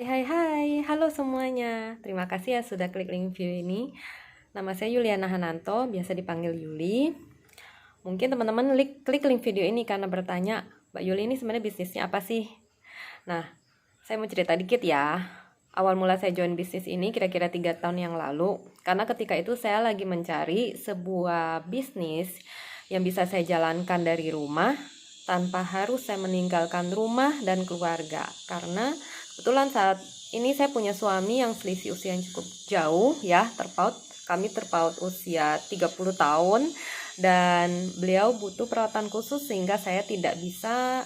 Hai, halo semuanya. Terima kasih ya sudah klik link video ini. Nama saya Yuliana Hananto, biasa dipanggil Yuli. Mungkin teman-teman klik link video ini karena bertanya, Mbak Yuli ini sebenarnya bisnisnya apa sih? Nah, saya mau cerita dikit ya. Awal mula saya join bisnis ini kira-kira 3 tahun yang lalu. Karena ketika itu saya lagi mencari sebuah bisnis yang bisa saya jalankan dari rumah tanpa harus saya meninggalkan rumah dan keluarga. Karena kebetulan saat ini saya punya suami yang selisih usia yang cukup jauh ya, kami terpaut usia 30 tahun dan beliau butuh perawatan khusus sehingga saya tidak bisa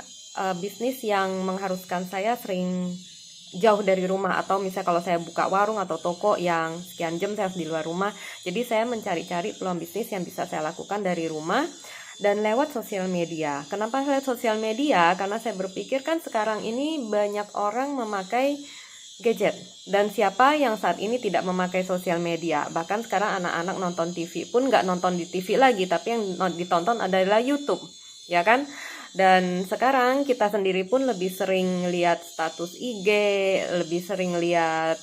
bisnis yang mengharuskan saya sering jauh dari rumah, atau misalnya kalau saya buka warung atau toko yang sekian jam saya harus di luar rumah. Jadi saya mencari-cari peluang bisnis yang bisa saya lakukan dari rumah dan lewat sosial media. Kenapa lewat sosial media? Karena saya berpikir kan sekarang ini banyak orang memakai gadget, dan siapa yang saat ini tidak memakai sosial media? Bahkan sekarang anak-anak nonton TV pun nggak nonton di TV lagi, tapi yang ditonton adalah YouTube, ya kan? Dan sekarang kita sendiri pun lebih sering lihat status IG, lebih sering lihat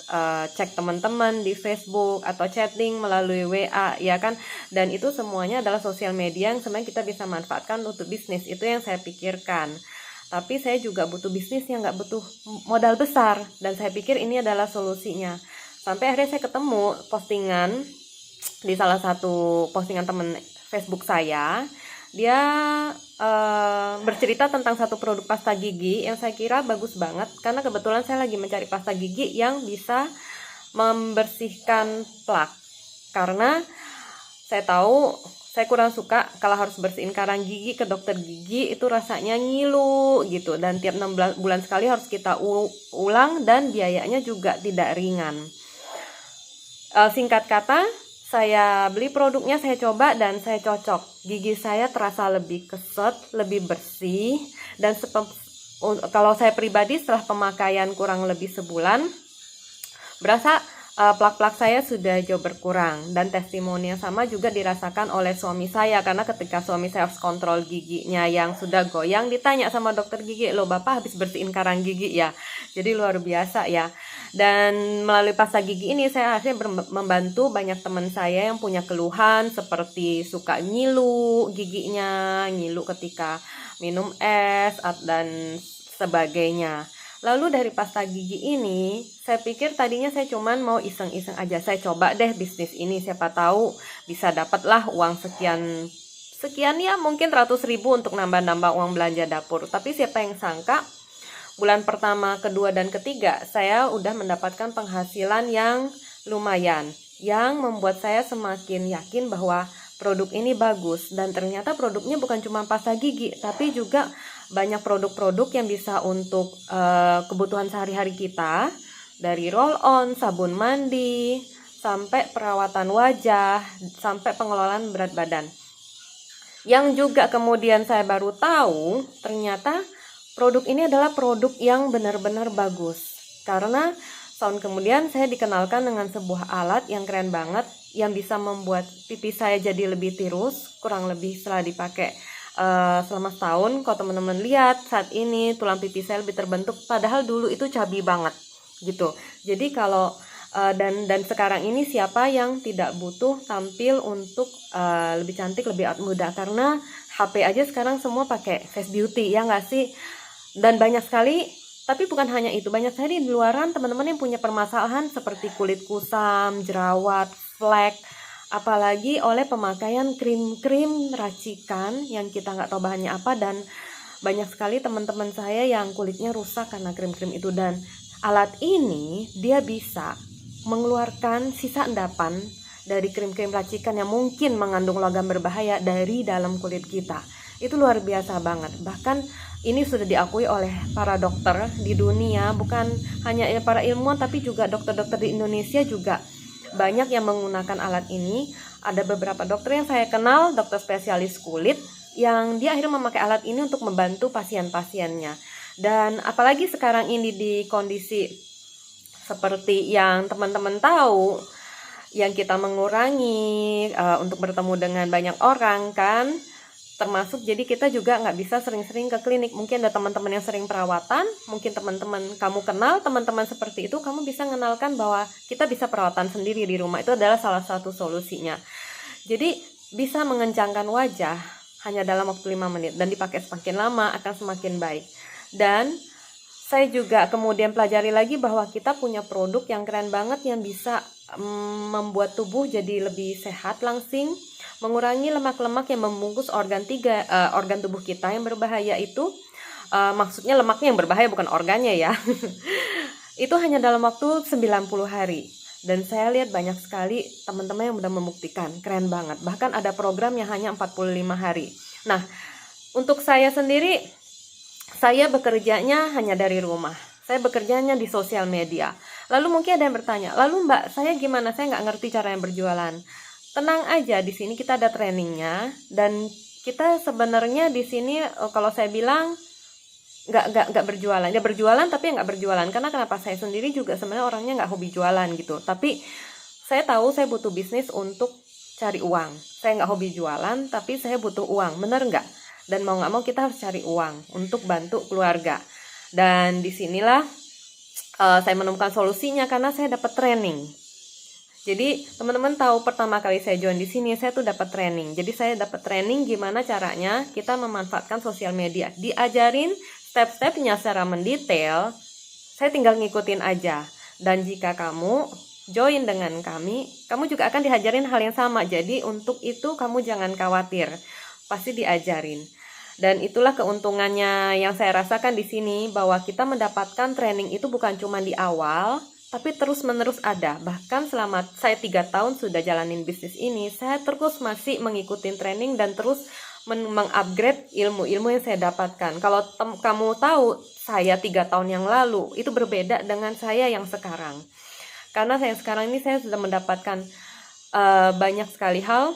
cek teman-teman di Facebook atau chatting melalui WA, ya kan? Dan itu semuanya adalah sosial media yang sebenarnya kita bisa manfaatkan untuk bisnis. Itu yang saya pikirkan. Tapi saya juga butuh bisnis yang nggak butuh modal besar, dan saya pikir ini adalah solusinya. Sampai akhirnya saya ketemu postingan di salah satu postingan teman Facebook saya. Dia bercerita tentang satu produk pasta gigi yang saya kira bagus banget, karena kebetulan saya lagi mencari pasta gigi yang bisa membersihkan plak. Karena saya tahu saya kurang suka kalau harus bersihin karang gigi ke dokter gigi, itu rasanya ngilu gitu, dan tiap 6 bulan sekali harus kita ulang dan biayanya juga tidak ringan. Singkat kata, saya beli produknya, saya coba dan saya cocok. Gigi saya terasa lebih keset, lebih bersih, dan kalau saya pribadi setelah pemakaian kurang lebih sebulan, berasa plak-plak saya sudah jauh berkurang. Dan testimoni yang sama juga dirasakan oleh suami saya, karena ketika suami saya harus kontrol giginya yang sudah goyang, ditanya sama dokter gigi, "Loh, Bapak habis bersihin karang gigi ya?" Jadi luar biasa ya. Dan melalui pasta gigi ini saya akhirnya membantu banyak teman saya yang punya keluhan seperti suka ngilu giginya, ngilu ketika minum es dan sebagainya. Lalu dari pasta gigi ini, saya pikir tadinya saya cuman mau iseng-iseng aja. Saya coba deh bisnis ini, siapa tahu bisa dapatlah uang sekian ya, mungkin 100.000 untuk nambah-nambah uang belanja dapur. Tapi siapa yang sangka bulan pertama, kedua, dan ketiga saya udah mendapatkan penghasilan yang lumayan, yang membuat saya semakin yakin bahwa produk ini bagus. Dan ternyata produknya bukan cuma pasta gigi, tapi juga banyak produk-produk yang bisa untuk kebutuhan sehari-hari kita, dari roll on, sabun mandi, sampai perawatan wajah, sampai pengelolaan berat badan. Yang juga kemudian saya baru tahu, ternyata produk ini adalah produk yang benar-benar bagus. Karena tahun kemudian saya dikenalkan dengan sebuah alat yang keren banget, yang bisa membuat pipi saya jadi lebih tirus, kurang lebih setelah dipakai selama setahun. Kalau teman-teman lihat saat ini tulang pipi saya lebih terbentuk, padahal dulu itu cabi banget gitu. Jadi kalau dan sekarang ini siapa yang tidak butuh tampil untuk lebih cantik, lebih muda? Karena HP aja sekarang semua pakai face beauty, ya nggak sih? Dan banyak sekali, tapi bukan hanya itu, banyak sekali di luaran teman-teman yang punya permasalahan seperti kulit kusam, jerawat, flek, apalagi oleh pemakaian krim-krim racikan yang kita nggak tahu bahannya apa. Dan banyak sekali teman-teman saya yang kulitnya rusak karena krim-krim itu. Dan alat ini dia bisa mengeluarkan sisa endapan dari krim-krim racikan yang mungkin mengandung logam berbahaya dari dalam kulit kita. Itu luar biasa banget. Bahkan ini sudah diakui oleh para dokter di dunia, bukan hanya para ilmuwan, tapi juga dokter-dokter di Indonesia juga banyak yang menggunakan alat ini. Ada beberapa dokter yang saya kenal, dokter spesialis kulit, yang dia akhirnya memakai alat ini untuk membantu pasien-pasiennya. Dan apalagi sekarang ini di kondisi seperti yang teman-teman tahu, yang kita mengurangi untuk bertemu dengan banyak orang kan, termasuk jadi kita juga nggak bisa sering-sering ke klinik. Mungkin ada teman-teman yang sering perawatan, mungkin teman-teman kamu kenal teman-teman seperti itu, kamu bisa mengenalkan bahwa kita bisa perawatan sendiri di rumah. Itu adalah salah satu solusinya. Jadi bisa mengencangkan wajah hanya dalam waktu 5 menit, dan dipakai semakin lama akan semakin baik. Dan saya juga kemudian pelajari lagi bahwa kita punya produk yang keren banget yang bisa membuat tubuh jadi lebih sehat langsing, mengurangi lemak-lemak yang membungkus organ tubuh kita yang berbahaya itu. Maksudnya lemaknya yang berbahaya, bukan organnya ya. Itu hanya dalam waktu 90 hari. Dan saya lihat banyak sekali teman-teman yang sudah membuktikan, keren banget. Bahkan ada program yang hanya 45 hari. Nah, untuk saya sendiri, saya bekerjanya hanya dari rumah. Saya bekerjanya di sosial media. Lalu mungkin ada yang bertanya, lalu Mbak, saya gimana? Saya nggak ngerti cara yang berjualan. Tenang aja, di sini kita ada trainingnya, dan kita sebenarnya di sini kalau saya bilang nggak berjualan. Ya berjualan tapi nggak berjualan. Karena kenapa? Saya sendiri juga sebenarnya orangnya nggak hobi jualan gitu. Tapi saya tahu saya butuh bisnis untuk cari uang. Saya nggak hobi jualan, tapi saya butuh uang. Bener nggak? Dan mau nggak mau kita harus cari uang untuk bantu keluarga. Dan disinilah saya menemukan solusinya karena saya dapat training. Jadi teman-teman tahu pertama kali saya join di sini saya tuh dapat training. Jadi saya dapat training gimana caranya kita memanfaatkan sosial media. Diajarin step-stepnya secara mendetail. Saya tinggal ngikutin aja. Dan jika kamu join dengan kami, kamu juga akan diajarin hal yang sama. Jadi untuk itu kamu jangan khawatir. Pasti diajarin. Dan itulah keuntungannya yang saya rasakan di sini, bahwa kita mendapatkan training itu bukan cuma di awal, tapi terus-menerus ada. Bahkan selama saya 3 tahun sudah jalanin bisnis ini, saya terus masih mengikuti training dan terus mengupgrade ilmu-ilmu yang saya dapatkan. Kalau kamu tahu, saya 3 tahun yang lalu, itu berbeda dengan saya yang sekarang. Karena saya sekarang ini saya sudah mendapatkan banyak sekali hal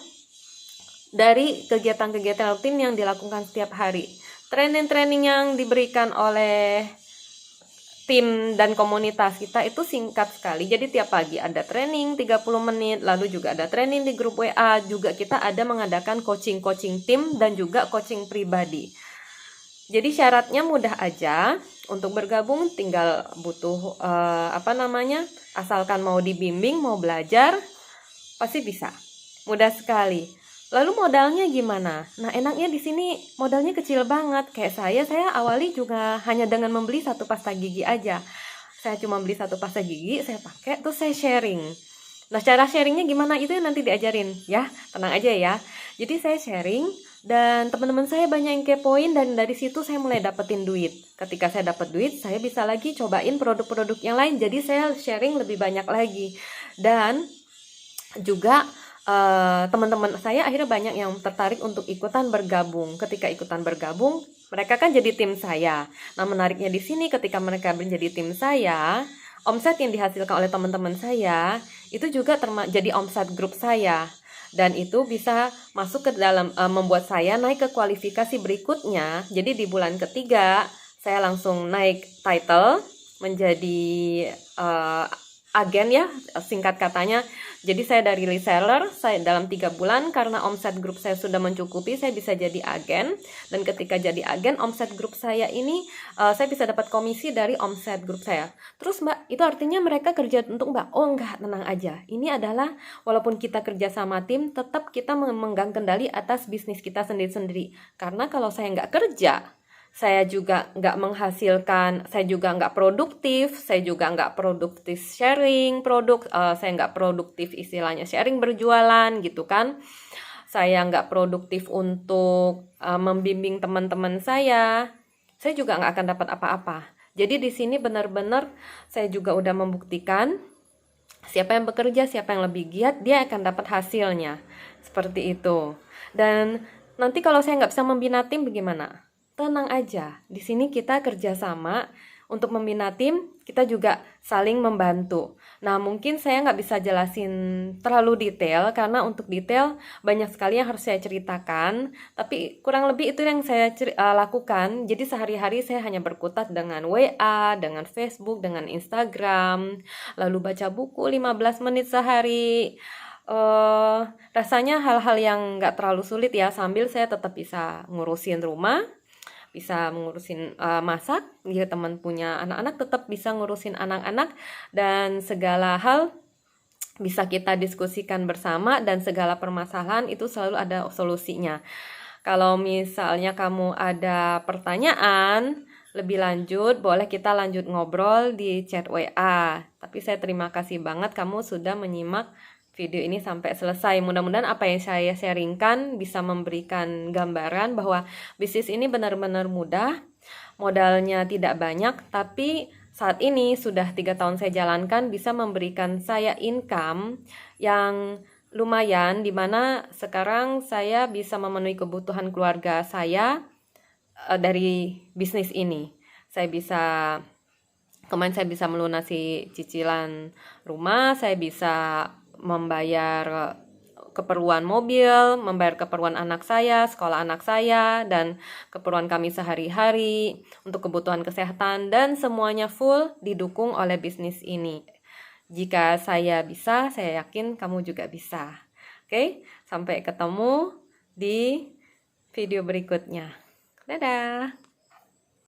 dari kegiatan-kegiatan rutin yang dilakukan setiap hari. Training-training yang diberikan oleh tim dan komunitas kita itu singkat sekali. Jadi tiap pagi ada training 30 menit, lalu juga ada training di grup WA, juga kita ada mengadakan coaching tim dan juga coaching pribadi. Jadi syaratnya mudah aja untuk bergabung, tinggal butuh asalkan mau dibimbing, mau belajar, pasti bisa. Mudah sekali. Lalu modalnya gimana? Nah, enaknya di sini modalnya kecil banget. Kayak saya awali juga hanya dengan membeli 1 pasta gigi aja. Saya cuma beli 1 pasta gigi, saya pakai, terus saya sharing. Nah, cara sharingnya gimana? Itu nanti diajarin ya, tenang aja ya. Jadi saya sharing, dan teman-teman saya banyak yang kepoin, dan dari situ saya mulai dapetin duit. Ketika saya dapat duit, saya bisa lagi cobain produk-produk yang lain. Jadi saya sharing lebih banyak lagi. Dan juga teman-teman saya akhirnya banyak yang tertarik untuk ikutan bergabung. Ketika ikutan bergabung, mereka kan jadi tim saya. Nah, menariknya di sini ketika mereka menjadi tim saya, omset yang dihasilkan oleh teman-teman saya itu juga jadi omset grup saya. Dan itu bisa masuk ke dalam membuat saya naik ke kualifikasi berikutnya. Jadi di bulan ketiga saya langsung naik title menjadi agen ya, singkat katanya. Jadi saya dari reseller, saya dalam 3 bulan karena omset grup saya sudah mencukupi, saya bisa jadi agen. Dan ketika jadi agen, omset grup saya ini saya bisa dapat komisi dari omset grup saya. Terus Mbak, itu artinya mereka kerja untuk Mbak? Oh enggak, tenang aja. Ini adalah walaupun kita kerja sama tim, tetap kita memegang kendali atas bisnis kita sendiri-sendiri. Karena kalau saya nggak kerja, saya juga nggak menghasilkan, saya juga nggak produktif, saya juga nggak produktif sharing produk, saya nggak produktif istilahnya sharing berjualan gitu kan. Saya nggak produktif untuk membimbing teman-teman saya juga nggak akan dapat apa-apa. Jadi di sini benar-benar saya juga udah membuktikan siapa yang bekerja, siapa yang lebih giat, dia akan dapat hasilnya. Seperti itu. Dan nanti kalau saya nggak bisa membina tim bagaimana? Tenang aja, di sini kita kerjasama untuk membina tim, kita juga saling membantu. Nah, mungkin saya nggak bisa jelasin terlalu detail, karena untuk detail banyak sekali yang harus saya ceritakan, tapi kurang lebih itu yang saya lakukan. Jadi sehari-hari saya hanya berkutat dengan WA, dengan Facebook, dengan Instagram, lalu baca buku 15 menit sehari, rasanya hal-hal yang nggak terlalu sulit ya, sambil saya tetap bisa ngurusin rumah, bisa ngurusin masak, jika teman punya anak-anak tetap bisa ngurusin anak-anak, dan segala hal bisa kita diskusikan bersama, dan segala permasalahan itu selalu ada solusinya. Kalau misalnya kamu ada pertanyaan lebih lanjut, boleh kita lanjut ngobrol di chat WA. Tapi saya terima kasih banget kamu sudah menyimak video ini sampai selesai. Mudah-mudahan apa yang saya sharingkan bisa memberikan gambaran bahwa bisnis ini benar-benar mudah, modalnya tidak banyak, tapi saat ini sudah 3 tahun saya jalankan, bisa memberikan saya income yang lumayan, dimana sekarang saya bisa memenuhi kebutuhan keluarga saya dari bisnis ini. Kemarin saya bisa melunasi cicilan rumah, saya bisa membayar keperluan mobil, membayar keperluan anak saya, sekolah anak saya, dan keperluan kami sehari-hari, untuk kebutuhan kesehatan, dan semuanya full didukung oleh bisnis ini. Jika saya bisa, saya yakin kamu juga bisa. Oke, sampai ketemu di video berikutnya. Dadah!